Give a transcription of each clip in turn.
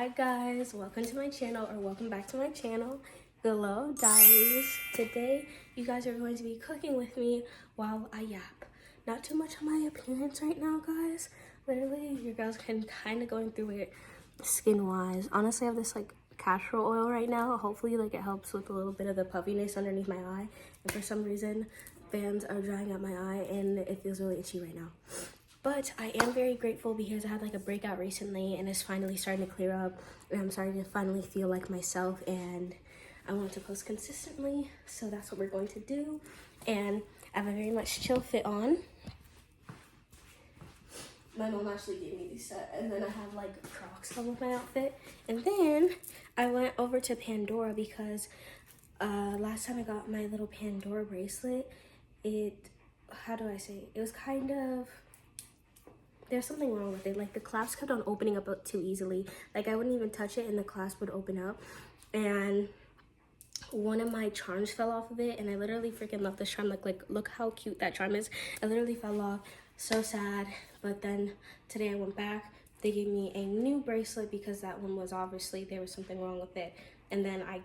Hi guys, welcome to my channel, or welcome back to my channel, Glow Diaries. Today you guys are going to be cooking with me while I yap. Not too much on my appearance right now, guys. Literally, your girls can kind of going through it skin wise. Honestly, I have this like castor oil right now. Hopefully like it helps with a little bit of the puffiness underneath my eye, and for some reason fans are drying out my eye and it feels really itchy right now. But I am very grateful because I had like a breakout recently and it's finally starting to clear up, and I'm starting to finally feel like myself, and I want to post consistently, so that's what we're going to do. And I have a very much chill fit on. My mom actually gave me these set, and then I have like Crocs on with my outfit. And then I went over to Pandora because last time I got my little Pandora bracelet, how do I say it? It was kind of, there's something wrong with it. Like the clasp kept on opening up too easily. Like I wouldn't even touch it and the clasp would open up. And one of my charms fell off of it, and I literally freaking love this charm. Like look how cute that charm is. It literally fell off. So sad. But then today I went back. They gave me a new bracelet because that one was obviously, there was something wrong with it. And then I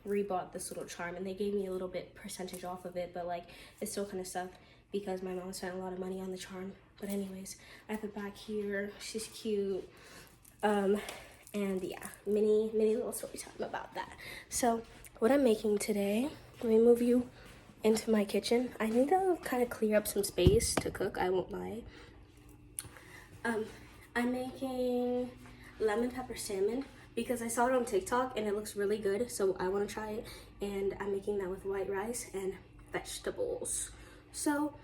rebought this little charm, and they gave me a little bit percentage off of it, but like it still kind of sucked because my mom spent a lot of money on the charm. But anyways, I have it back here. She's cute. And yeah, mini little story time about that. So what I'm making today, let me move you into my kitchen. I need to kind of clear up some space to cook, I won't lie. I'm making lemon pepper salmon because I saw it on TikTok and it looks really good, so I want to try it. And I'm making that with white rice and vegetables. So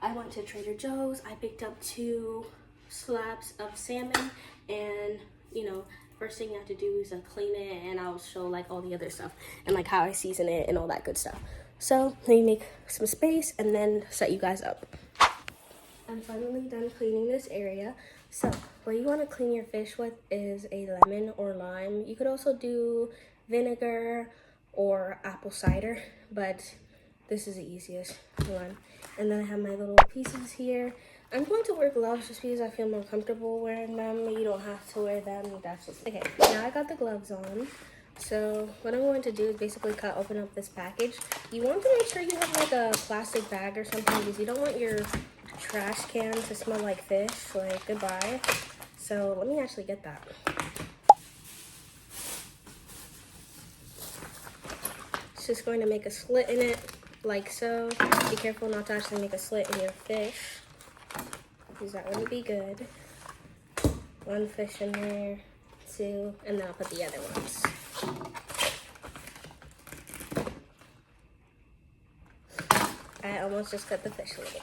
I went to Trader Joe's. I picked up 2 slabs of salmon, and you know, first thing you have to do is clean it, and I'll show like all the other stuff and like how I season it and all that good stuff. So let me make some space and then set you guys up. I'm finally done cleaning this area. So what you want to clean your fish with is a lemon or lime. You could also do vinegar or apple cider, but this is the easiest one. And then I have my little pieces here. I'm going to wear gloves just because I feel more comfortable wearing them. You don't have to wear them. That's just okay. Now I got the gloves on. So what I'm going to do is basically open up this package. You want to make sure you have like a plastic bag or something because you don't want your trash can to smell like fish. Like goodbye. So let me actually get that. It's just going to make a slit in it. Like so. Be careful not to actually make a slit in your fish, because that wouldn't be good. 1 fish in there, 2, and then I'll put the other ones. I almost just cut the fish a little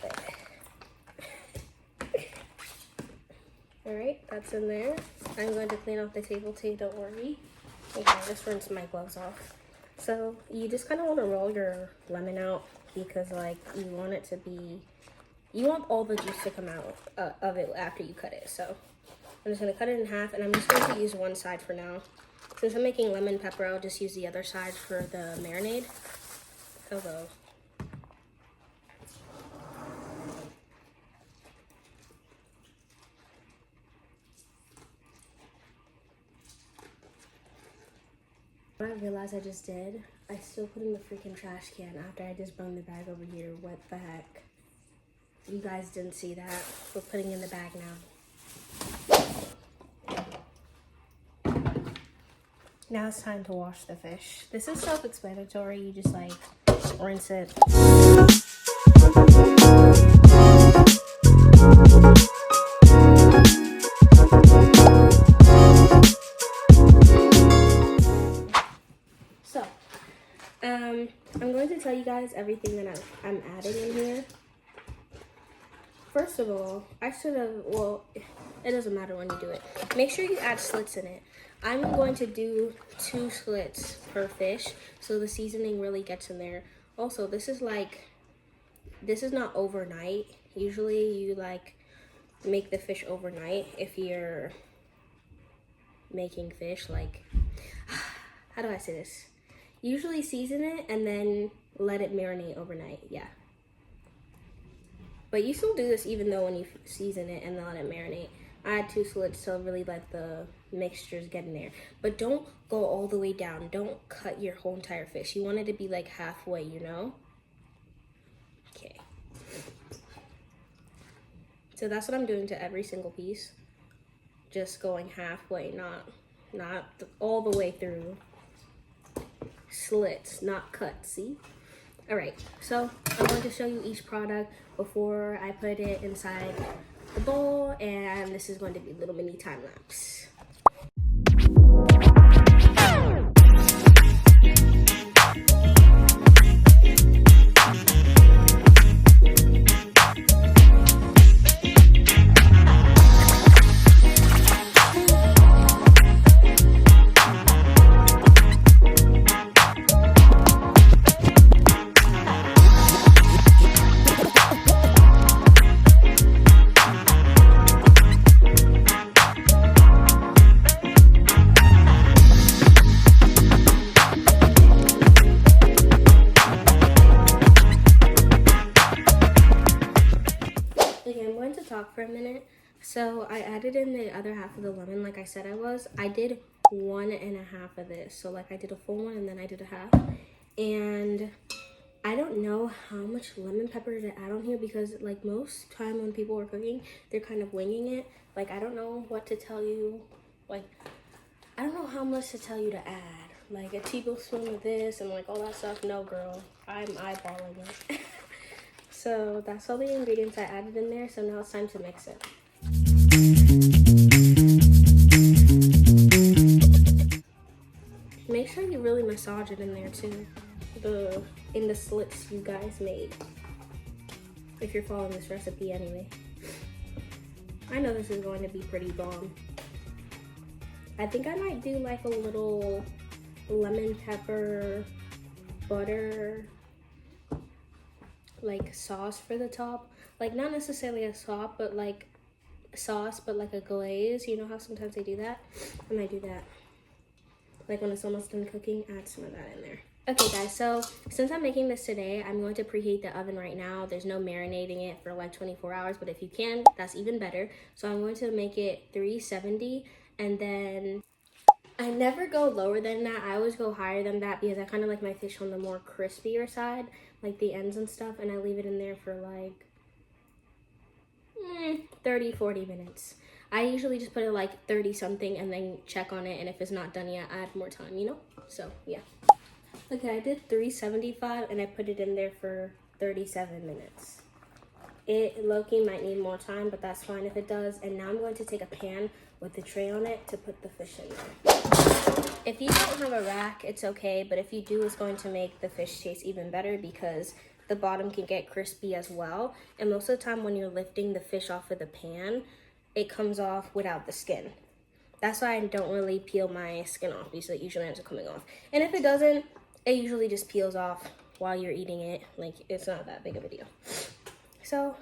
bit. Alright, that's in there. I'm going to clean off the table too, don't worry. Okay, I just rinsed my gloves off. So you just kind of want to roll your lemon out because like you want it to be, you want all the juice to come out of it after you cut it. So I'm just going to cut it in half, and I'm just going to use one side for now. Since I'm making lemon pepper, I'll just use the other side for the marinade. Hello. What I realized I just did, I still put in the freaking trash can after I just brought the bag over here. What the heck? You guys didn't see that. We're putting in the bag now. Now it's time to wash the fish. This is self-explanatory. You just like rinse it. So, I'm going to tell you guys everything that I'm adding in here. First of all, I should have, well, it doesn't matter when you do it. Make sure you add slits in it. I'm going to do 2 slits per fish, so the seasoning really gets in there. Also, this is not overnight. Usually you like make the fish overnight if you're making fish like, how do I say this? Usually season it and then let it marinate overnight, yeah. But you still do this even though when you season it and let it marinate. add 2 slits so really like the mixtures get in there. But don't go all the way down. Don't cut your whole entire fish. You want it to be like halfway, you know? Okay. So that's what I'm doing to every single piece. Just going halfway, not all the way through. Slits, not cuts, see? All right, so I'm going to show you each product before I put it inside the bowl, and this is going to be a little mini time lapse. For a minute. So I added in the other half of the lemon like I said I was. I did 1.5 of this. So like I did a full one and then I did a half. And I don't know how much lemon pepper to add on here because like most time when people are cooking, they're kind of winging it. Like I don't know what to tell you. Like I don't know how much to tell you to add. Like a tablespoon of this and like all that stuff. No girl, I'm eyeballing it. So that's all the ingredients I added in there. So now it's time to mix it. Make sure you really massage it in there too. In the slits you guys made. If you're following this recipe anyway. I know this is going to be pretty bomb. I think I might do like a little lemon pepper butter like sauce for the top, like not necessarily a sauce but like a glaze. You know how sometimes they do that? I might do that. Like when it's almost done cooking, add some of that in there. Okay guys, so since I'm making this today, I'm going to preheat the oven right now. There's no marinating it for like 24 hours, but if you can, that's even better. So I'm going to make it 370, and then I never go lower than that. I always go higher than that because I kind of like my fish on the more crispier side, like the ends and stuff, and I leave it in there for like 30-40 minutes. I usually just put it like 30 something and then check on it, and if it's not done yet, add more time, you know? So yeah. Okay, I did 375 and I put it in there for 37 minutes. It low-key might need more time, but that's fine if it does. And now I'm going to take a pan with the tray on it to put the fish in there. If you don't have a rack, it's okay, but if you do, it's going to make the fish taste even better because the bottom can get crispy as well. And most of the time when you're lifting the fish off of the pan, it comes off without the skin. That's why I don't really peel my skin off because it usually ends up coming off. And if it doesn't, it usually just peels off while you're eating it. Like, it's not that big of a deal. So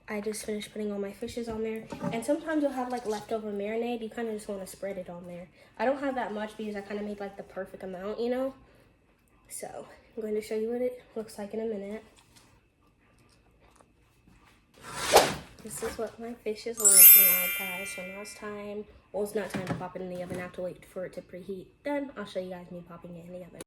I just finished putting all my fishes on there. And sometimes you'll have like leftover marinade. You kind of just want to spread it on there. I don't have that much because I kind of made like the perfect amount, you know? So I'm going to show you what it looks like in a minute. This is what my fish is looking like, guys. So now it's time. Well, it's not time to pop it in the oven. I have to wait for it to preheat. Then I'll show you guys me popping it in the oven.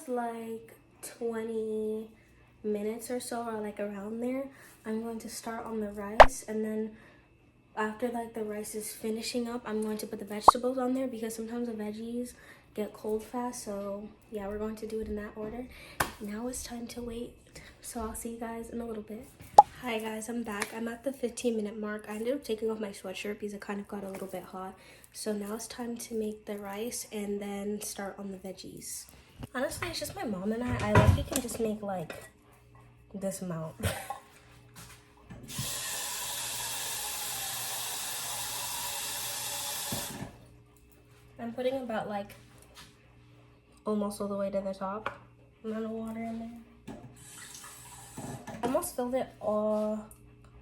Like 20 minutes or so, or like around there. I'm going to start on the rice, and then after like the rice is finishing up, I'm going to put the vegetables on there because sometimes the veggies get cold fast. So yeah, we're going to do it in that order. Now it's time to wait, so I'll see you guys in a little bit. Hi guys, I'm back. I'm at the 15-minute mark. I ended up taking off my sweatshirt because it kind of got a little bit hot. So now it's time to make the rice and then start on the veggies. Honestly, it's just my mom and I lucky can just make like this amount. I'm putting about like almost all the way to the top amount of water in there. almost filled it all,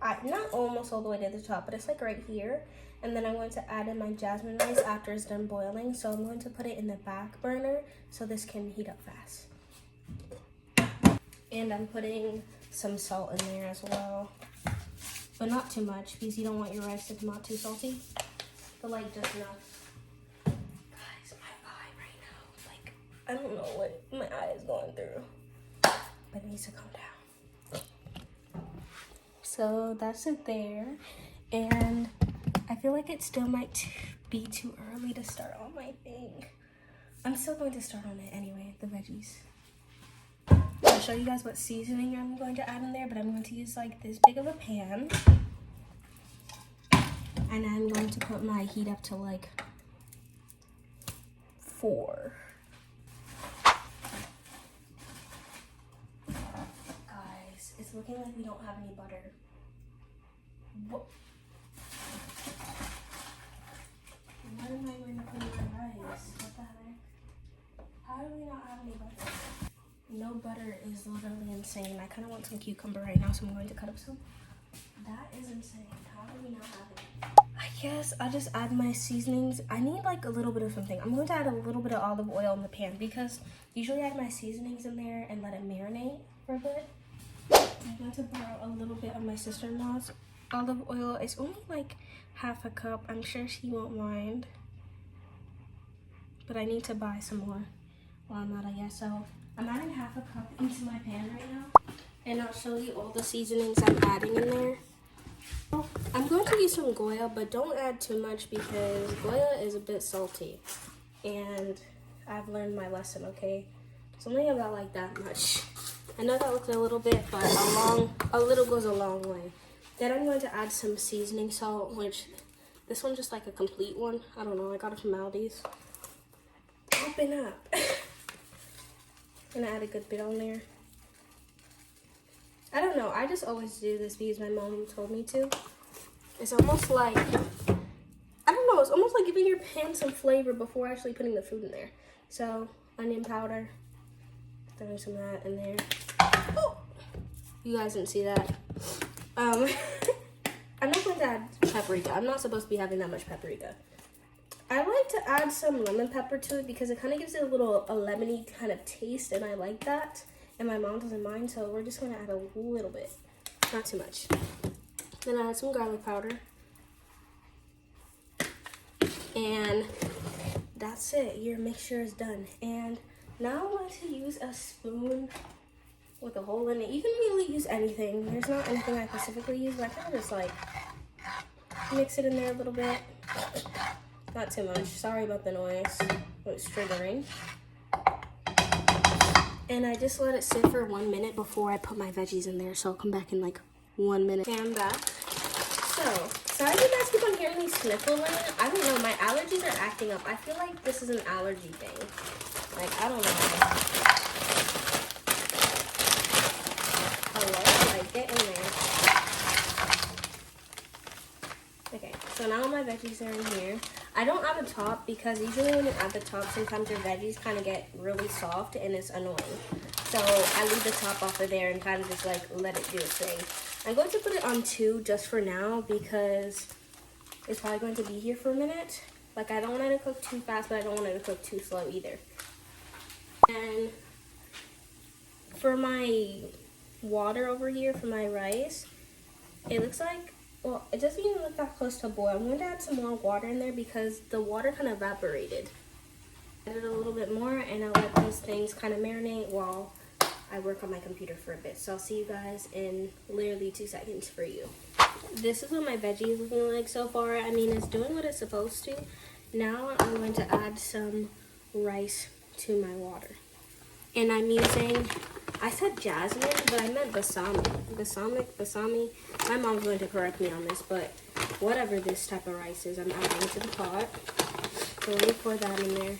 not almost all the way to the top, but it's like right here. And then I'm going to add in my jasmine rice after it's done boiling. So I'm going to put it in the back burner so this can heat up fast. And I'm putting some salt in there as well. But not too much because you don't want your rice to come out too salty. But like just enough. Guys, my eye right now, like, I don't know what my eye is going through. But it needs to calm down. So that's it there. And I feel like it still might be too early to start on my thing. I'm still going to start on it anyway, the veggies. I'll show you guys what seasoning I'm going to add in there, but I'm going to use like this big of a pan. And I'm going to put my heat up to like 4. Guys, it's looking like we don't have any butter. What? What am I going to put in my rice? What the heck? How do we not have any butter? No butter is literally insane. I kind of want some cucumber right now, so I'm going to cut up some. That is insane. How do we not have it? I guess I'll just add my seasonings. I need like a little bit of something. I'm going to add a little bit of olive oil in the pan because usually I add my seasonings in there and let it marinate for a bit. I'm going to borrow a little bit of my sister-in-law's olive oil. It's only like half a cup. I'm sure she won't mind. But I need to buy some more while I'm out, I guess. So I'm adding half a cup into my pan right now. And I'll show you all the seasonings I'm adding in there. I'm going to use some Goya, but don't add too much because Goya is a bit salty. And I've learned my lesson, okay? It's only about like that much. I know that looks a little bit, but a little goes a long way. Then I'm going to add some seasoning salt, which this one's just like a complete one. I don't know, I got it from Aldi's. Open up. I'm gonna add a good bit on there. I don't know, I just always do this because my mom told me to. It's almost like, I don't know, it's almost like giving your pan some flavor before actually putting the food in there. So, onion powder, throwing some of that in there. Oh, you guys didn't see that. I'm not going to add paprika. I'm not supposed to be having that much paprika. I like to add some lemon pepper to it because it kind of gives it a lemony kind of taste, and I like that. And my mom doesn't mind, so we're just going to add a little bit. Not too much. Then I add some garlic powder. And that's it. Your mixture is done. And now I'm going to use a spoon with a hole in it. You can really use anything. There's not anything I specifically use, but I kind of just like mix it in there a little bit. Not too much. Sorry about the noise. It was triggering. And I just let it sit for 1 minute before I put my veggies in there. So I'll come back in like 1 minute. Okay, I'm back. So, sorry if you guys keep on hearing me sniffling. I don't know. My allergies are acting up. I feel like this is an allergy thing. Like, I don't know. Hello? Like, get in there. Okay, so now my veggies are in here. I don't add the top because usually when you add the top, sometimes your veggies kind of get really soft and it's annoying. So I leave the top off of there and kind of just like let it do its thing. I'm going to put it on 2 just for now because it's probably going to be here for a minute. Like I don't want it to cook too fast, but I don't want it to cook too slow either. And for my water over here for my rice, it looks like, well, it doesn't even look that close to boil. I'm going to add some more water in there because the water kind of evaporated. Added a little bit more and I'll let those things kind of marinate while I work on my computer for a bit. So I'll see you guys in literally 2 seconds for you. This is what my veggie is looking like so far. I mean, it's doing what it's supposed to. Now I'm going to add some rice to my water. And I'm using, I said jasmine, but I meant balsamic. Balsamic. My mom's going to correct me on this, but whatever this type of rice is, I'm adding it to the pot. So let me pour that in there.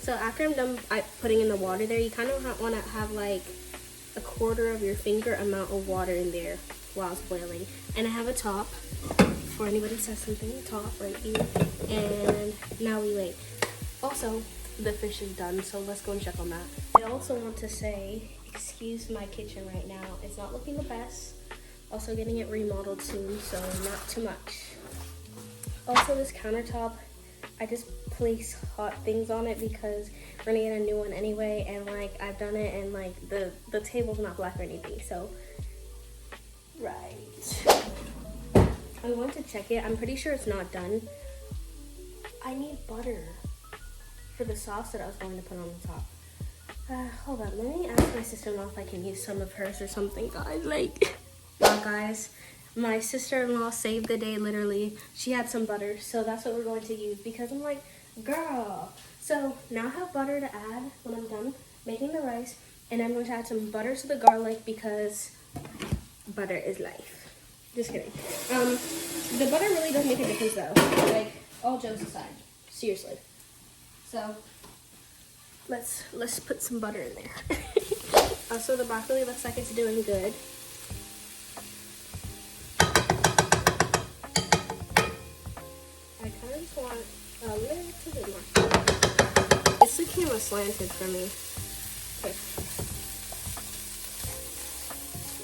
So after I'm done putting in the water there, you kind of want to have like a quarter of your finger amount of water in there while it's boiling. And I have a top for anybody says something, top right here. And now we wait. Also, the fish is done, so let's go and check on that. I also want to say, excuse my kitchen right now. It's not looking the best. Also getting it remodeled soon, so not too much. Also, this countertop, I just place hot things on it because we're gonna get a new one anyway, and like I've done it, and like the table's not black or anything, so right. I want to check it. I'm pretty sure it's not done. I need butter for the sauce that I was going to put on the top. Hold on, let me ask my sister-in-law if I can use some of hers or something, guys. Like, well, guys, my sister-in-law saved the day, literally. She had some butter, so that's what we're going to use because I'm like, girl. So now I have butter to add when I'm done making the rice, and I'm going to add some butter to the garlic because butter is life. Just kidding. The butter really does make a difference though. Like, all jokes aside, seriously. So let's put some butter in there. Also, the broccoli looks like it's doing good. I kind of just want a little bit more. It's the camera slanted for me. Okay.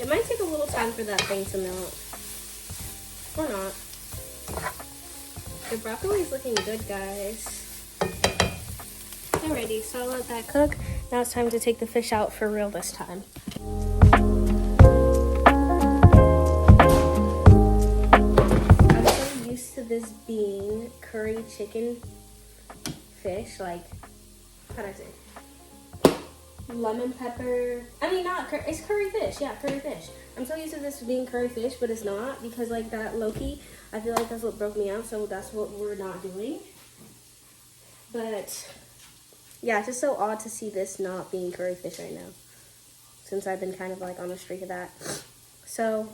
It might take a little time for that thing to melt. Or not. The broccoli is looking good, guys. Alrighty, so I'll let that cook. Now it's time to take the fish out for real this time. I'm so used to this being curry chicken fish, like, how do I say? Lemon pepper. I mean, not curry. It's curry fish. Yeah, curry fish. I'm so used to this being curry fish, but it's not because like that Loki. I feel like that's what broke me out. So that's what we're not doing. But yeah, it's just so odd to see this not being curry fish right now, since I've been kind of like on a streak of that. So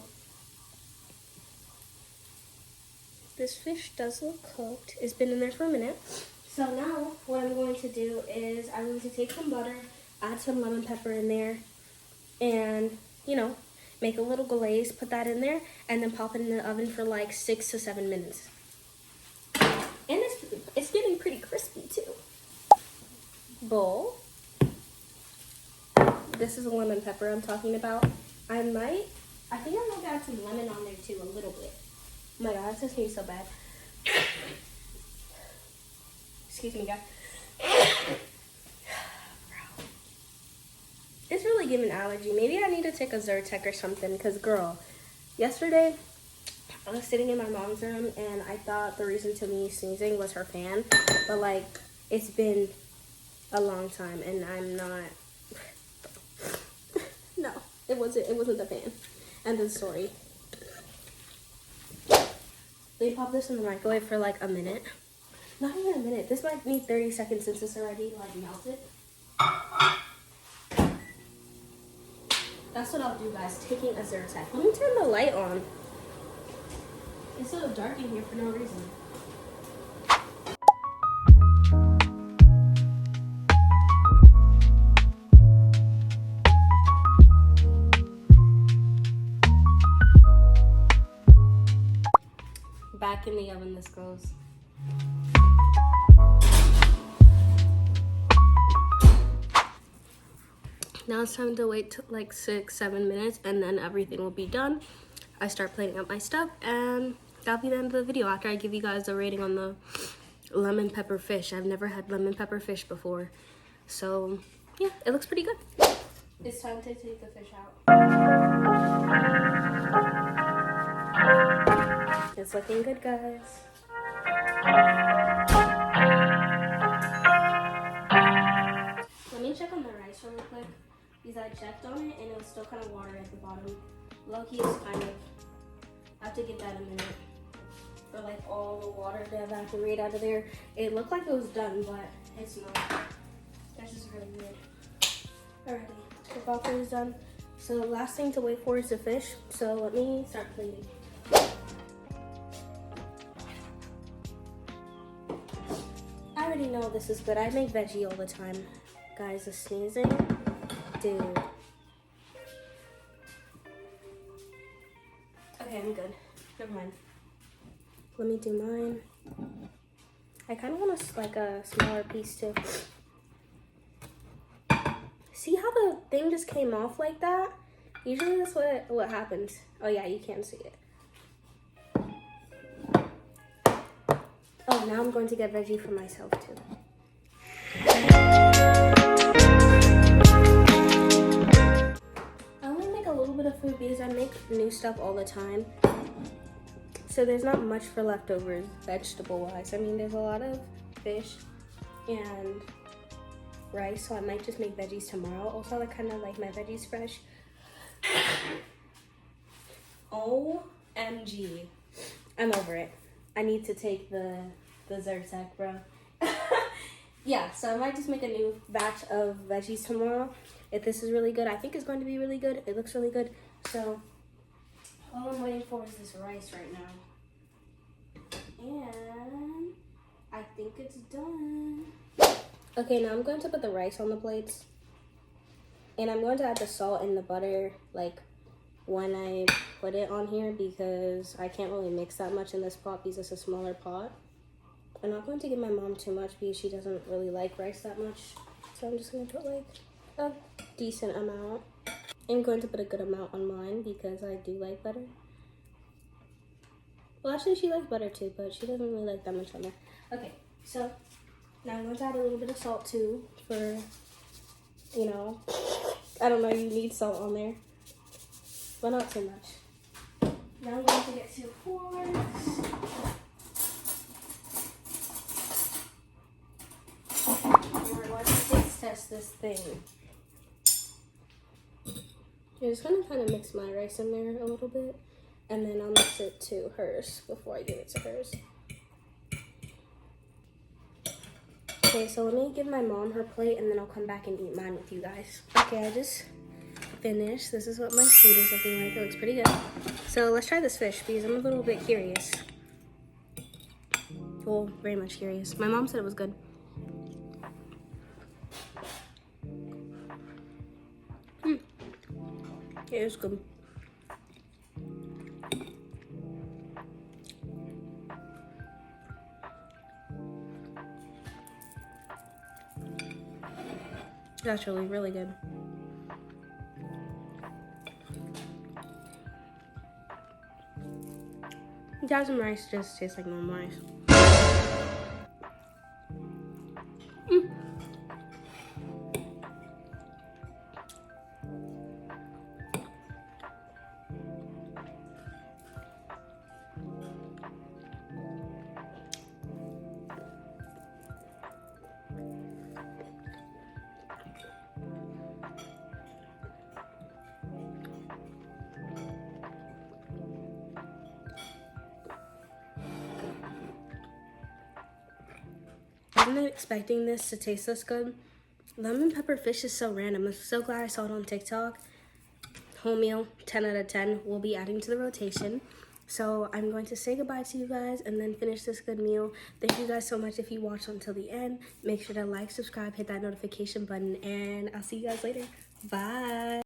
this fish does look cooked. It's been in there for a minute. So now what I'm going to do is I'm going to take some butter, add some lemon pepper in there, and, you know, make a little glaze, put that in there, and then pop it in the oven for like 6 to 7 minutes. And it's getting pretty crispy too. Bowl. This is a lemon pepper I'm talking about. I think I'm going to add some lemon on there too, a little bit. Oh my god, this tastes so bad. Excuse me, guys. It's really giving allergy. Maybe I need to take a Zyrtec or something, because girl, yesterday I was sitting in my mom's room and I thought the reason to me sneezing was her fan, but like it's been a long time and I'm not. No, it wasn't the fan. End of the story. Let me pop this in the microwave for like a minute. Not even a minute. This might need 30 seconds since it's already like melted. That's what I'll do, guys. Taking a Zyrtec. Let me turn the light on. It's so dark in here for no reason. Back in the oven this goes. Now it's time to wait like 6-7 minutes and then everything will be done. I start plating up my stuff and that'll be the end of the video after I give you guys a rating on the lemon pepper fish. I've never had lemon pepper fish before. So yeah, it looks pretty good. It's time to take the fish out. It's looking good, guys. Let me check on the rice real quick. Because I checked on it and it was still kind of watery at the bottom. Loki is kind of, I have to give that a minute for like all the water to evaporate out of there. It looked like it was done, but it's not. That's just really weird. Alrighty, the broccoli is done. So the last thing to wait for is the fish. So let me start plating. I already know this is good. I make veggie all the time. Guys, the sneezing. Dude, Never mind. Let me do mine. I kind of want like a smaller piece too. See how the thing just came off like that? Usually that's what happens. Oh yeah, you can't see it. Oh, now I'm going to get veggie for myself too. I only make a little bit of food because I make new stuff all the time. So there's not much for leftovers vegetable-wise. I mean, there's a lot of fish and rice, so I might just make veggies tomorrow. Also, I kind of like my veggies fresh. OMG. I'm over it. I need to take the Zyrtec, bro. Yeah, so I might just make a new batch of veggies tomorrow. If this is really good, I think it's going to be really good. It looks really good. So all I'm waiting for is this rice right now. And I think it's done. Okay, now I'm going to put the rice on the plates. And I'm going to add the salt and the butter like when I put it on here because I can't really mix that much in this pot because it's a smaller pot. I'm not going to give my mom too much because she doesn't really like rice that much. So I'm just going to put like a decent amount. I'm going to put a good amount on mine because I do like butter. Well, actually she likes butter too, but she doesn't really like that much on there. Okay, so now I'm going to add a little bit of salt too for, you know, I don't know, you need salt on there, but not too much. Now I'm going to get 2 forks. And we're going to taste test this thing. I'm just going to kind of mix my rice in there a little bit, and then I'll mix it to hers before I give it to hers. Okay, so let me give my mom her plate, and then I'll come back and eat mine with you guys. Okay, I just finished. This is what my food is looking like. It looks pretty good. So let's try this fish because I'm a little bit curious. Well, very much curious. My mom said it was good. It is good. It's actually really good. Jasmine rice just tastes like normal rice. I wasn't expecting this to taste this good. Lemon pepper fish is so random. I'm so glad I saw it on TikTok. Home meal, 10 out of 10. We'll be adding to the rotation. So I'm going to say goodbye to you guys and then finish this good meal. Thank you guys so much if you watched until the end. Make sure to like, subscribe, hit that notification button, and I'll see you guys later. Bye.